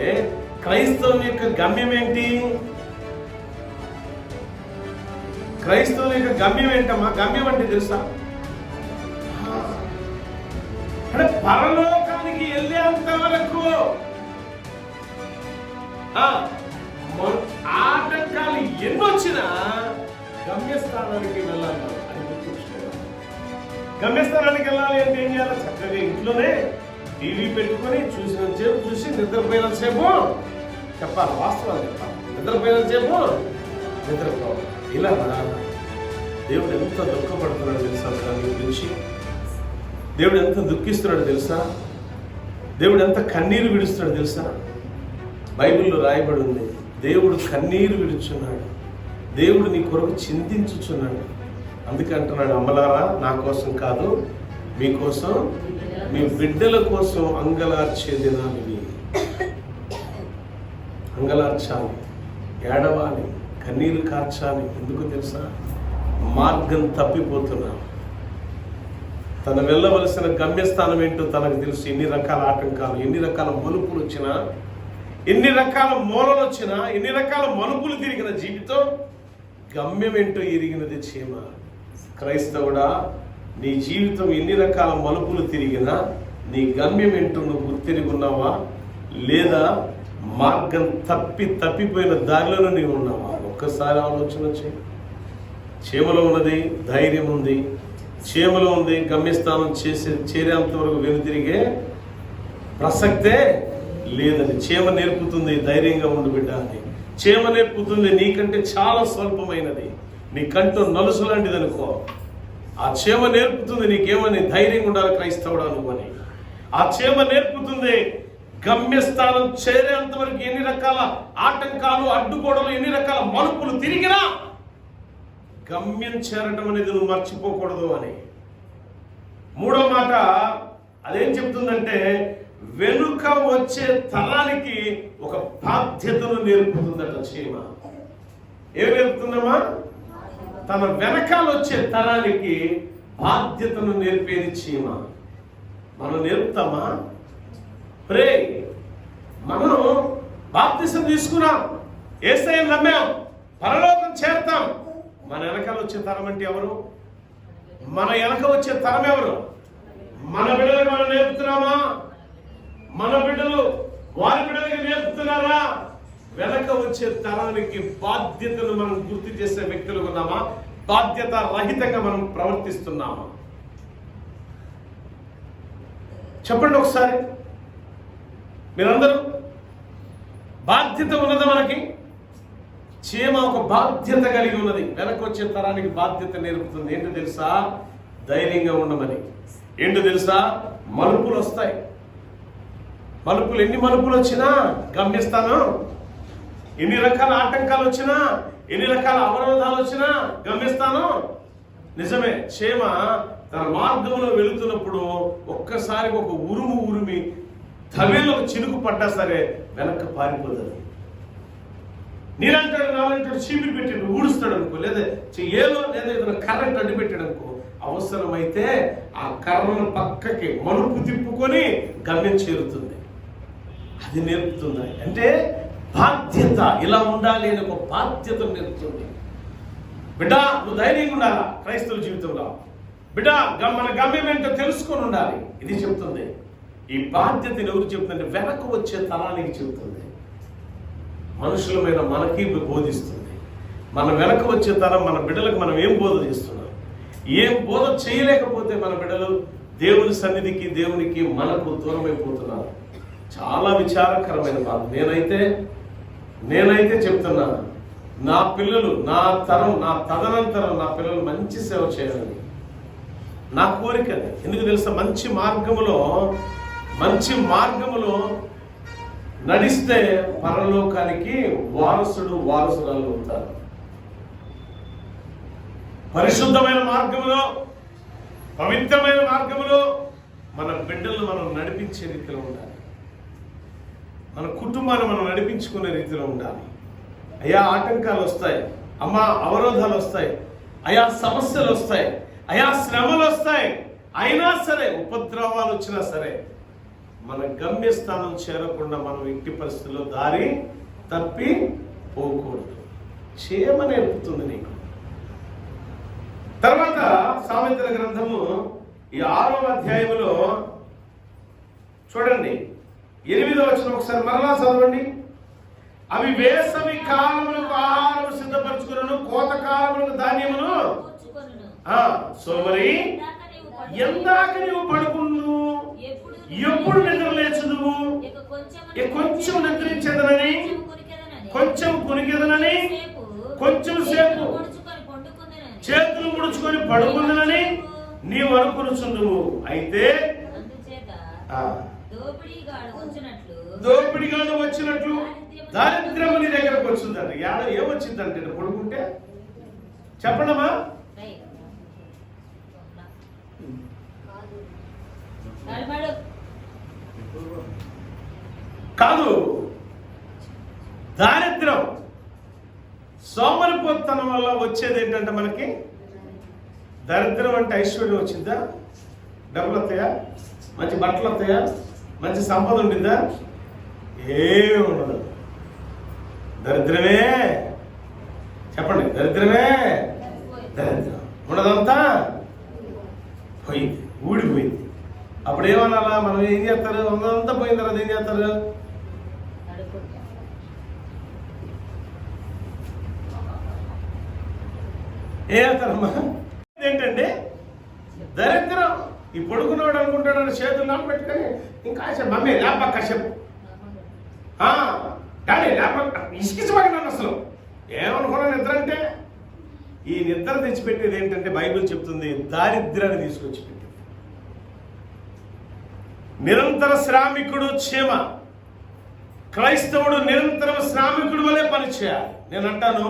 క్రైస్తవం యొక్క గమ్యం ఏంటి? క్రైస్తవుల యొక్క గమ్యం ఏంటమ్మా? గమ్యం అంటే తెలుసా? అంటే పరలోకానికి వెళ్ళేంత వరకు ఆటంకాలు ఎన్నొచ్చినా గమ్యస్థానానికి వెళ్ళాలి. అది గుర్తుంచుకోవాలి. గమ్యస్థానానికి వెళ్ళాలి అంటే ఏం చేయాలి? చక్కగా ఇంట్లోనే టీవీ పెట్టుకొని చూసినంతసేపు చూసి నిద్రపోయినంతసేపు చెప్పాలి, వాస్తవాలు చెప్పాలి. నిద్రపోయినంతసేపు నిద్రపోవాలి. ఇలా దేవుడు ఎంత దుఃఖపడుతున్నాడు తెలుసా? దాని గురించి దేవుడు ఎంత దుఃఖిస్తున్నాడు తెలుసా? దేవుడు ఎంత కన్నీరు విడుస్తున్నాడు తెలుసా? బైబిల్లో రాయబడి ఉంది, దేవుడు కన్నీరు విడుచున్నాడు, దేవుడు నీ కొరకు చింతించుచున్నాడు. అందుకే అంటున్నాడు, అమ్మలారా నా కోసం కాదు, మీకోసం, మీ బిడ్డల కోసం అంగలార్చే దినాలు ఇవి. అంగలార్చాలి, ఏడవాలి, కన్నీరు కార్చాలి. ఎందుకు తెలుసా? మార్గం తప్పిపోతున్నా. తను వెళ్ళవలసిన గమ్యస్థానం ఏంటో తనకు తెలుసు. ఎన్ని రకాల ఆటంకాలు, ఎన్ని రకాల మలుపులు వచ్చినా, ఎన్ని రకాల మూలలు వచ్చినా, ఎన్ని రకాల మలుపులు తిరిగిన జీవితం గమ్యం ఏంటో ఎరిగినది చీమ. క్రైస్తవుడా, నీ జీవితం ఎన్ని రకాల మలుపులు తిరిగినా నీ గమ్యం ఏంటో నువ్వు గుర్తిరిగున్నావా? లేదా మార్గం తప్పిపోయిన దారిలోనే నీవు ఉన్నావా? ఒక్కసారి ఆలోచన చేయి. చీమలో ఉన్నది ధైర్యం ఉంది, చీమలో ఉంది గమ్యస్థానం చేరేంత వరకు వెనుతిరిగే ప్రసక్తే లేదని. చీమ నేర్పుతుంది ధైర్యంగా ఉండు బిడ్డ అని. చీమ నేర్పుతుంది నీకంటే చాలా స్వల్పమైనది, నీ కంటూ నలుసు లాంటిది అనుకో. ఆ చీమ నేర్పుతుంది నీకేమని? ధైర్యంగా ఉండాలి క్రైస్తవుడా నువ్వు అని. ఆ చీమ నేర్పుతుంది గమ్యస్థానం చేరేంత వరకు ఎన్ని రకాల ఆటంకాలు, అడ్డుగోడలు, ఎన్ని రకాల మలుపులు తిరిగినా గమ్యం చేరటం అనేది నువ్వు మర్చిపోకూడదు అని. మూడో మాట అదేం చెప్తుందంటే, వెనుక వచ్చే తరానికి ఒక బాధ్యతను నేర్పుతుందట చీమ. ఏం నేర్పుతుందమ్మా? తన వెనకాల వచ్చే తరానికి బాధ్యతను నేర్పేది చీమ. మనం నేర్పుతామా? ప్రే, మనం బాప్తిసం తీసుకున్నాం, యేసయ్యను నమ్మాం, పరలోకం చేరతాం. మన వెనకాల వచ్చే తరం అంటే ఎవరు? మన వెనక వచ్చే తరం ఎవరు? మన బిడ్డలకు మనం నేర్పుతున్నామా? మన బిడ్డలు వారి బిడ్డలకి నేర్పుతున్నారా? వెనక వచ్చే తరానికి బాధ్యతను మనం గుర్తు చేసే వ్యక్తులు ఉన్నామా? బాధ్యత రహితంగా మనం ప్రవర్తిస్తున్నామా? చెప్పండి ఒకసారి. మీరందరూ బాధ్యత ఉన్నదా మనకి? చీమ ఒక బాధ్యత కలిగి ఉన్నది. వెనక వచ్చే తరానికి బాధ్యత నేర్పుతుంది. ఏంటో తెలుసా? ధైర్యంగా ఉండమని. ఏంటో తెలుసా? మలుపులు వస్తాయి. మలుపులు ఎన్ని మలుపులు వచ్చినా గమ్యస్థానం, ఎన్ని రకాల ఆటంకాలు వచ్చినా, ఎన్ని రకాల అవరోధాలు వచ్చినా గమ్యస్థానం నిజమే. చీమ తన మార్గంలో వెళుతున్నప్పుడు ఒక్కసారి ఒక ఉరుమి తవేలో చినుకు పడ్డా సరే వెనక్కి పారిపోతుంది. నీరంటాడు నాలంటాడు చీపిరి పెట్టాడు ఊడుస్తాడు అనుకో, లేదా ఏదో ఏదైనా కర్రెంట్ అడ్డు పెట్టాడు అనుకో, అవసరమైతే ఆ కర్రను పక్కకి మలుపు తిప్పుకొని గమ్యం చేరుతుంది. అది నేర్పుతుంది. అంటే బాధ్యత, ఇలా ఉండాలి అని ఒక బాధ్యత నేర్పుతుంది. బిడ్డ నువ్వు ధైర్యంగా ఉండాలా క్రైస్తవ జీవితంలో. బిడ్డ మన గమ్యం ఏంటో తెలుసుకొని ఉండాలి. ఇది చెప్తుంది. ఈ బాధ్యతను ఎవరు చెప్తుందంటే వెనక వచ్చే తరానికి చెబుతుంది. మనుషులమైన మనకి బోధిస్తుంది. మన వెనక వచ్చే తరం మన బిడ్డలకు మనం ఏం బోధ చేస్తున్నాం? ఏం బోధ చేయలేకపోతే మన బిడ్డలు దేవుని సన్నిధికి, దేవునికి, మనకు దూరం అయిపోతున్నారు. చాలా విచారకరమైన బాధ. నేనైతే చెప్తున్నా, నా పిల్లలు, నా తదనంతరం నా పిల్లలు మంచి సేవ చేయాలని నా కోరిక. ఎందుకు తెలుసా? మంచి మార్గములో నడిస్తే పరలోకానికి వారసురాలు అవుతారు. పరిశుద్ధమైన మార్గములో, పవిత్రమైన మార్గములో మన బిడ్డలను మనం నడిపించే రీతిలో ఉండాలి. మన కుటుంబాన్ని మనం నడిపించుకునే రీతిలో ఉండాలి. అయ్యా ఆటంకాలు వస్తాయి, అమ్మా అవరోధాలు వస్తాయి, అయా సమస్యలు వస్తాయి, అయా శ్రమలు వస్తాయి. అయినా సరే, ఉపద్రవాలు వచ్చినా సరే, మన గమ్యస్థానం చేరకుండా మనం ఇంటి పరిస్థితుల్లో దారి తప్పి పోకూడదు. క్షేమ నేర్పుతుంది నీకు. తర్వాత సామెతల గ్రంథము ఈ 6వ అధ్యాయములో చూడండి, 8వ వచనం ఒకసారి మరలా చదవండి. అవి వేసవి కాలములకు ఆహారం సిద్ధపరచుకును, కోత కాలములకు ధాన్యమును. సోమరి ఎందాక నీవు పడుకుందు, ఎప్పుడు నిద్ర లేచుదువు? కొంచెం నిద్రించదనని, కొంచెం కునికెదనని, కొంచెం సేపు చేతులు ముడుచుకొని పడుకుందనని నీవు అనుకునుచుందువు. అయితే దోపిడిగాడు వచ్చినట్లు దారిద్ర్యము నీ దగ్గరకు వచ్చిందంట. ఏమొచ్చిందంటే పడుకుంటే చెప్పండమ్మా. కాదు, దారిద్ర్యం, సోమరిపోతనం వల్ల వచ్చేది ఏంటంటే మనకి దరిద్రం. అంటే ఐశ్వర్యం వచ్చిందా? డబ్బులు వస్తాయా? మంచి బట్టలు వస్తాయా? మంచి సంపద ఉంటుందా? ఏమీ ఉండదు. దరిద్రమే. చెప్పండి, దరిద్రమే. దరిద్రం ఉన్నదంతా పోయింది, ఊడిపోయింది. అప్పుడు ఏమనాలా? మనం ఏం చేస్తారు? ఉన్నదంతా పోయిన తర్వాత ఏం చేస్తారు? ఏమవుతారమ్మా? ఏంటంటే దరిద్రం. ఈ పడుకున్నవాడు అనుకుంటాడు చేతులు నాన్న పెట్టుకొని ఇంకా మమ్మీ లేపా కాసేపు, డాడీ లేపా, ఇసుకించబడినాను. అసలు ఏమనుకున్నా నిద్ర అంటే? ఈ నిద్ర తెచ్చిపెట్టేది ఏంటంటే బైబిల్ చెప్తుంది, దారిద్ర్యాన్ని తీసుకొచ్చి పెట్టేది. నిరంతర శ్రామికుడు క్షేమ. క్రైస్తవుడు నిరంతరం శ్రామికుడు వలె పనిచేయాలి. నేను అంటాను,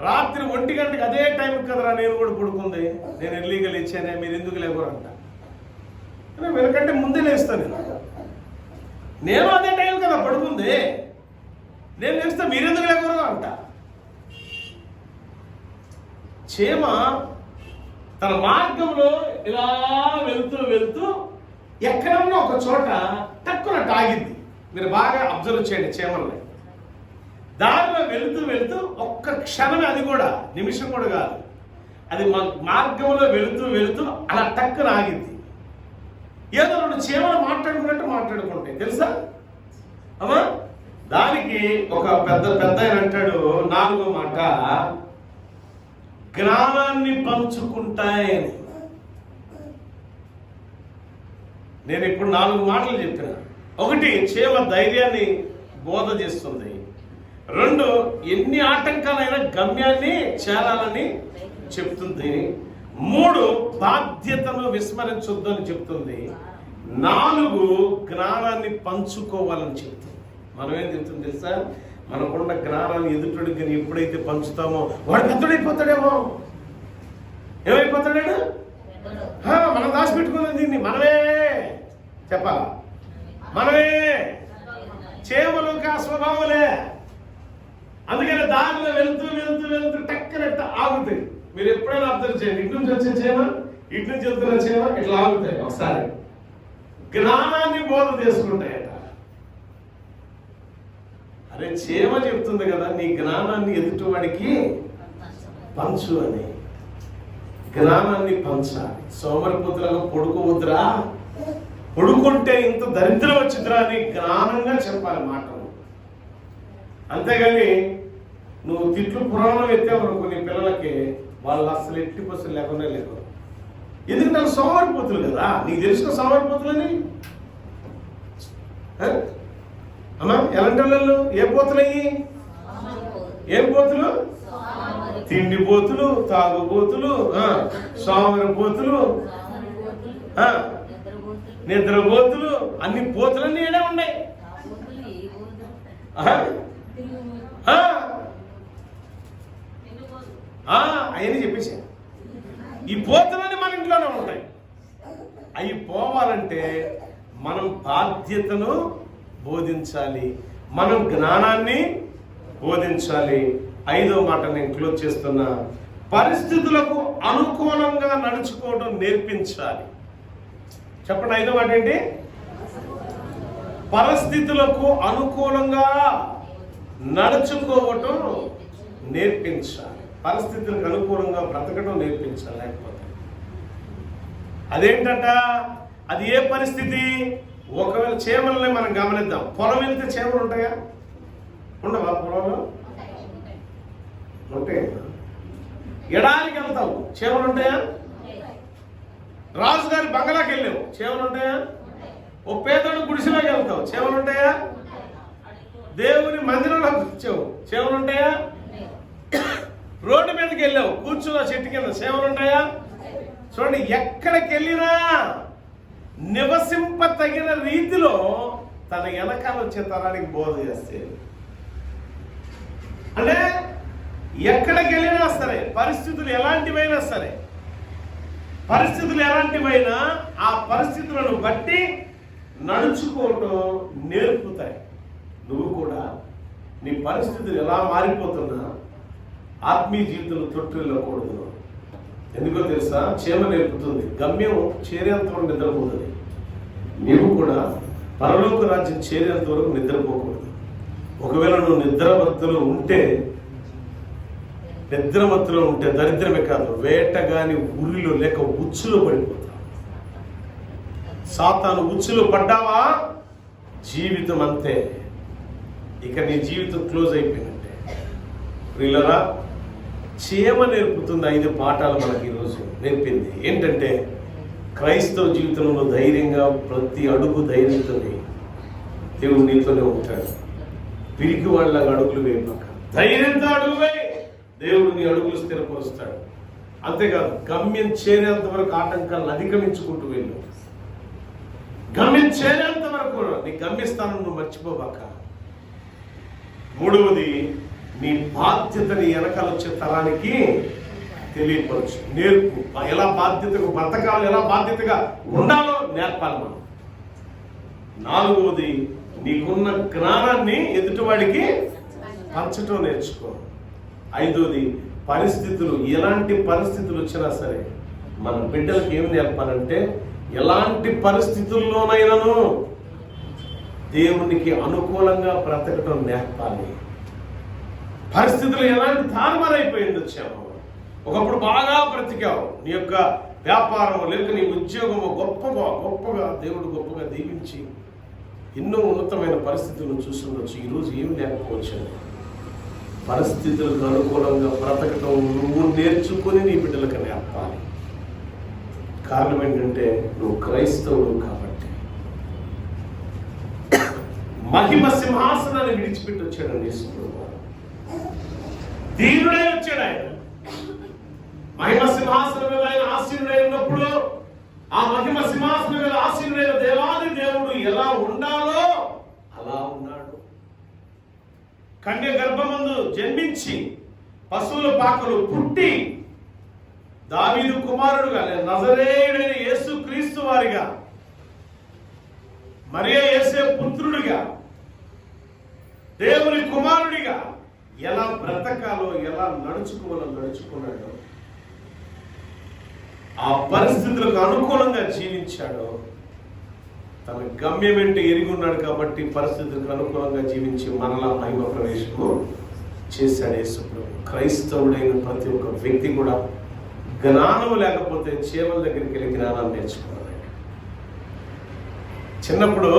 రాత్రి 1 గంటకి అదే టైంకి కదరా నేను కూడా పడుకుంది, నేను ఎర్లీగా లేచానే, మీరు ఎందుకు లేకూరు అంట. వెనకంటే ముందే లేస్తాను నేను అదే టైం కదా పడుకుంది, నేను లేస్తా, మీరెందుకు లేకూరు అంట. క్షేమ తన మార్గంలో ఇలా వెళ్తూ ఎక్కడన్నా ఒక చోట తక్కువ ఆగింది. మీరు బాగా అబ్జర్వ్ చేయండి క్షేమల్ని. దారిలో వెళుతూ ఒక్క క్షణమే, అది కూడా నిమిషం కూడా కాదు, అది మార్గంలో వెళుతూ అలా టక్కున ఆగింది. ఏదో 2 చీమలు మాట్లాడుకుంటాయి తెలుసా అమ్మా. దానికి ఒక పెద్ద ఆయన అంటాడు, 4వ మాట, జ్ఞానాన్ని పంచుకుంటాయని. నేను ఇప్పుడు 4 మాటలు చెప్పిన. 1, చీమ ధైర్యాన్ని బోధ చేస్తుంది. 2, ఎన్ని ఆటంకాలైనా గమ్యాన్ని చేరాలని చెప్తుంది. 3, బాధ్యతను విస్మరించొద్దు అని చెప్తుంది. 4, జ్ఞానాన్ని పంచుకోవాలని చెప్తుంది. మనం ఏం చెప్తుంది తెలుసా? మనకున్న జ్ఞానాన్ని ఎదుటికి ఎప్పుడైతే పంచుతామో వాడు పెద్దడైపోతాడేమో. ఏమైపోతాడు? మనం దాచిపెట్టుకున్నది దీన్ని మనమే చెప్పాలా? మనమే. చేమలు స్వభావలే. అందుకని దారిలో వెళ్తూ టక్కనట్ట ఆగుతాయి. మీరు ఎప్పుడైనా అబ్జర్వ్ చేయండి, ఇటు నుంచి వచ్చే చేమ, ఇటు నుంచి వెళ్తున్న చేమ ఇట్లా ఆగుతాయి. ఒకసారి జ్ఞానాన్ని బోధ చేసుకుంటాయట. అరే చేమ చెప్తుంది కదా, నీ జ్ఞానాన్ని ఎదుటివాడికి పంచు అని. జ్ఞానాన్ని పంచాలి. సోమరిపోతులకు పడుకోవద్దురా, పడుకుంటే ఇంత దరిద్రం వచ్చిద్రా అని జ్ఞానంగా చెప్పాలి మాటలు. అంతేగాని నువ్వు తిట్లు పురాణం ఎత్తావు కొన్ని పిల్లలకి, వాళ్ళు అసలు ఎట్టి పసులు లేకుండా లేవు. ఎందుకంటే వాళ్ళు సోమరిపోతులు కదా. నీకు తెలిసిన సోమరిపోతులని అమ్మా ఎలాంటి వాళ్ళు? ఏ పోతులు అయ్యి? ఏం పోతులు? తిండి పోతులు, తాగుబోతులు, సోమరి పోతులు, నిద్రపోతులు, అన్ని పోతులన్నీ ఏడే ఉన్నాయి. అవన్నీ చెప్పేసి ఈ పోతులన్నీ మన ఇంట్లోనే ఉంటాయి. అవి పోవాలంటే మనం బాధ్యతను బోధించాలి, మనం జ్ఞానాన్ని బోధించాలి. 5వ మాట నేను క్లోజ్ చేస్తున్నా, పరిస్థితులకు అనుకూలంగా నడుచుకోవడం నేర్పించాలి. చెప్పండి, 5వ మాట ఏంటి? పరిస్థితులకు అనుకూలంగా నడుచుకోవటం నేర్పించాలి. పరిస్థితులకు అనుకూలంగా బ్రతకడం నేర్పించాలి. లేకపోతే అదేంటంట? అది ఏ పరిస్థితి? ఒకవేళ చేమల్ని మనం గమనిద్దాం. పొలం వెళ్తే చేమలు ఉంటాయా? ఉండవా? పొలంలో ఉంటాయి. ఎడారికి వెళ్తావు, చేమలు ఉంటాయా? రాజుగారి బంగళాకి వెళ్ళావు, చేమలు ఉంటాయా? ఓ పేదోడు గుడిసెలోకి వెళ్తావు, చేమలు ఉంటాయా? దేవుని మందిరంలోకి వచ్చావు, చేమలు ఉంటాయా? రోడ్డు మీదకి వెళ్ళావు, కూర్చున్న చెట్టు కింద, చేమలు ఉంటాయా? చూడండి, ఎక్కడికి వెళ్ళినా నివసింప తగిన రీతిలో తన వెనకాల వచ్చే తరానికి బోధ చేస్తే, అంటే ఎక్కడికి వెళ్ళినా సరే, పరిస్థితులు ఎలాంటివైనా సరే, పరిస్థితులు ఎలాంటివైనా ఆ పరిస్థితులను బట్టి నడుచుకోవటం నేర్పుతాయి. నువ్వు కూడా నీ పరిస్థితులు ఎలా మారిపోతున్నా ఆత్మీయ జీవితంలో తొట్టిల్లకూడదు. ఎందుకో తెలుసా? చేమ నేర్పుతుంది, గమ్యం చేరేంత వరకు నిద్రపోతుంది. నీవు కూడా పరలోక రాజ్యం చేరేంత వరకు నిద్రపోకూడదు. ఒకవేళ నువ్వు నిద్రమత్తులో ఉంటే దరిద్రమే కాదు, వేటగాని ఉరిలో లేక ఉచ్చులో పడిపోతావు. సాతాను ఉచ్చులో పడ్డావా, జీవితం అంతే, ఇక నీ జీవితం క్లోజ్ అయిపోయినట్టే. ప్రియులారా, చేమ నేర్పుతుంది 5 పాఠాలు మనకి ఈరోజు నేర్పింది. ఏంటంటే, క్రైస్తవ జీవితంలో ధైర్యంగా ప్రతి అడుగు ధైర్యంతో దేవుడు నీతోనే ఉంటాడు. పిరికి వాళ్ళగా అడుగులు వేయక ధైర్యంతో అడుగు వేయి, దేవుడు నీ అడుగులు స్థిరపరుస్తాడు. అంతేకాదు, గమ్యం చేరేంత వరకు ఆటంకాలను అధిగమించుకుంటూ వెళ్ళు. గమ్యం చేరేంత వరకు నీ గమ్యస్థానం నువ్వు మర్చిపోబాక. 3వది, నీ బాధ్యతని వెనకాల వచ్చే తరానికి తెలియపరచు, నేర్పు. ఎలా బాధ్యతగా బ్రతకాలి, ఎలా బాధ్యతగా ఉండాలో నేర్పాలి మనం. 4వది, నీకున్న జ్ఞానాన్ని ఎదుటివాడికి పంచటం నేర్చుకో. 5వది, పరిస్థితులు ఎలాంటి పరిస్థితులు వచ్చినా సరే మన బిడ్డలకు ఏమి నేర్పాలంటే, ఎలాంటి పరిస్థితుల్లోనైనాను దేవునికి అనుకూలంగా బ్రతకటం నేర్పాలి. పరిస్థితులు ఎలాంటి తారుమారైపోయింది వచ్చాము. ఒకప్పుడు బాగా బ్రతికావు, నీ యొక్క వ్యాపారం లేక నీ ఉద్యోగము గొప్పగా దేవుడు గొప్పగా దీవించి ఎన్నో ఉన్నతమైన పరిస్థితులను చూస్తుండొచ్చు. ఈరోజు ఏమి లేకపోవచ్చు. పరిస్థితులకు అనుకూలంగా బ్రతకటం నువ్వు నేర్చుకుని నీ బిడ్డలకు నేర్పాలి. కారణం ఏంటంటే, నువ్వు క్రైస్తవుడు కాబట్టి. మహిమ సింహాసనాన్ని విడిచిపెట్టి వచ్చాడు యేసుప్రభు. దీనుడై వచ్చాడు ఆయన. మహిమ సింహాసనం మీద ఆయన ఆసీనుడై ఉన్నప్పుడు, ఆ మహిమ సింహాసనం మీద ఆసీనుడైన దేవాది దేవుడు ఎలా ఉండాలో అలా ఉన్నాడు. కన్య గర్భమందు జన్మించి పశువుల పాకలు పుట్టి దావీదు కుమారుడుగా, నజరేయుడైన యేసు క్రీస్తు వారిగా, మరియ యేసే పుత్రుడిగా, దేవుని కుమారుడిగా ఎలా బ్రతకాలో, ఎలా నడుచుకోవాలో నడుచుకున్నాడో, ఆ పరిస్థితులకు అనుకూలంగా జీవించాడో. తన గమ్యం ఏంటో ఎరిగి ఉన్నాడు కాబట్టి పరిస్థితులకు అనుకూలంగా జీవించి మనలా మహిమ ప్రవేశము చేశాడు యేసుప్రభు. క్రైస్తవుడైన ప్రతి ఒక్క వ్యక్తి కూడా జ్ఞానం లేకపోతే చేమల దగ్గరికి వెళ్ళి జ్ఞానాన్ని నేర్చుకోవాలి. చిన్నప్పుడు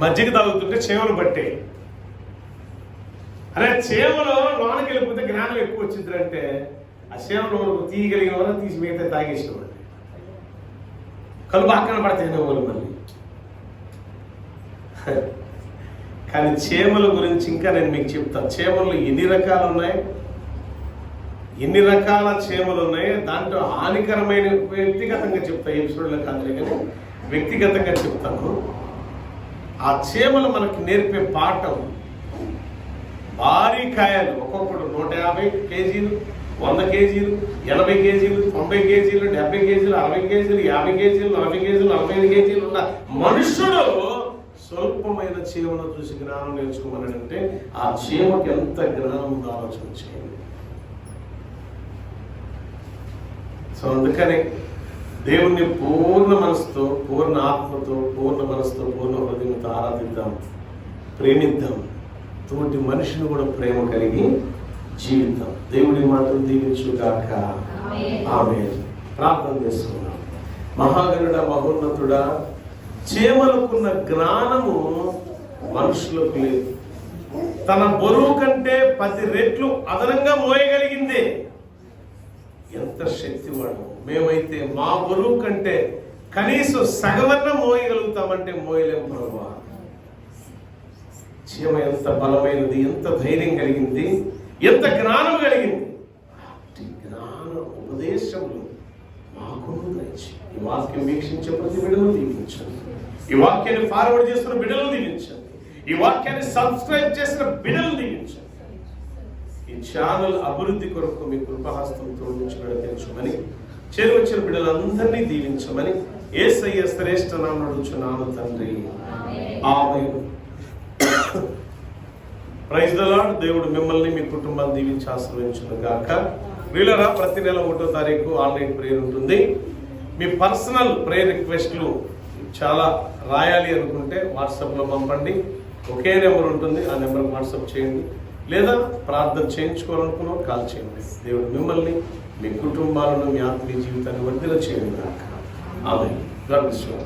మజ్జిగ తాగుతుంటే చేమలు పట్టే, అరే చేమలో లోనకి వెళ్ళిపోతే జ్ఞానం ఎక్కువ వచ్చిందంటే, ఆ చేమలు తీయగలిగిన వాళ్ళు తీసి మిగతా తాగేసేవాళ్ళు. కళ్ళు బాగా కనపడతాయి వాళ్ళు. మళ్ళీ కానీ చీమల గురించి ఇంకా నేను మీకు చెప్తాను. చీమలు ఎన్ని రకాలు ఉన్నాయి, ఎన్ని రకాల చీమలు ఉన్నాయి, దాంట్లో హానికరమైన వ్యక్తిగతంగా చెప్తా, ఎపిసోడ్లో కాదు కానీ వ్యక్తిగతంగా చెప్తాను. ఆ చీమలు మనకి నేర్పే పాఠం భారీ కాయలు, ఒక్కొక్కడు 150 కేజీలు, 100 కేజీలు, 80 కేజీలు, 90 కేజీలు, 70 కేజీలు, 60 కేజీలు, 50 కేజీలు, 40 కేజీలు, 45 కేజీలు ఉన్న మనుషుడు స్వల్పమైన చీమను చూసి జ్ఞానం నేర్చుకోమని అంటే ఆ చీమకి ఎంత జ్ఞానం ఉందో ఆలోచన చేయండి. సో అందుకని దేవుణ్ణి పూర్ణ మనసుతో, పూర్ణ ఆత్మతో, పూర్ణ మనసుతో, పూర్ణ హృదయంతో ఆరాధిద్దాం, ప్రేమిద్దాం. తోటి మనిషిని కూడా ప్రేమ కలిగి జీవితం. దేవుడి మాటలు దీవించుగాక. ఆమేన్. ప్రార్థన చేసుకున్నాం. మహాగణుడ, మహోన్నతుడా, చీమలకున్న జ్ఞానము మనుషులకు లేదు. తన బరువు కంటే 10 రెట్లు అదనంగా మోయగలిగింది. ఎంత శక్తివాడు! మేమైతే మా బరువు కంటే కనీసం సగమన్న మోయగలుగుతామంటే మోయలేము ప్రభువా. చీమ ఎంత బలమైనది, ఎంత ధైర్యం కలిగింది, ఎంత జ్ఞానం కలిగింది. జ్ఞాన ఉపదేశములు మాకు దయచేయి. ఈ వాక్యం వీక్షించే ప్రతి బిడ్డను దీవించండి. ఈ వాక్యాన్ని ఫార్వర్డ్ చేస్తున్న బిడ్డలను దీవించండి. ఈ వాక్యాన్ని సబ్స్క్రైబ్ చేసిన బిడ్డలను దీవించండి. ఈ ఛానల్ అభివృద్ధి కొరకు మీ కృపాహస్తంతో నడిపించమని, చేరువచ్చిన బిడ్డలందరినీ దీవించమని యేసయ్య శ్రేష్ఠ నామమున అడుగుచున్నాను తండ్రి. ఆమేన్. Praise the Lord. దేవుడు మిమ్మల్ని, మీ కుటుంబాన్ని దీవించి ఆశీర్వదించును గాక. వీళ్ళరా, ప్రతి నెల 1వ తారీఖు ఆన్లైన్ ప్రేయర్ ఉంటుంది. మీ పర్సనల్ ప్రేయర్ రిక్వెస్ట్లు చాలా రాయాలి అనుకుంటే వాట్సాప్లో పంపండి. ఒకే నెంబర్ ఉంటుంది, ఆ నెంబర్కి వాట్సాప్ చేయండి. లేదా ప్రార్థన చేయించుకోవాలనుకున్నా కాల్ చేయండి. దేవుడు మిమ్మల్ని, మీ కుటుంబాలను, మీ ఆత్మీయ జీవితాన్ని వర్ధిల్ల చేయండి గాక. ఆమేన్. God bless you.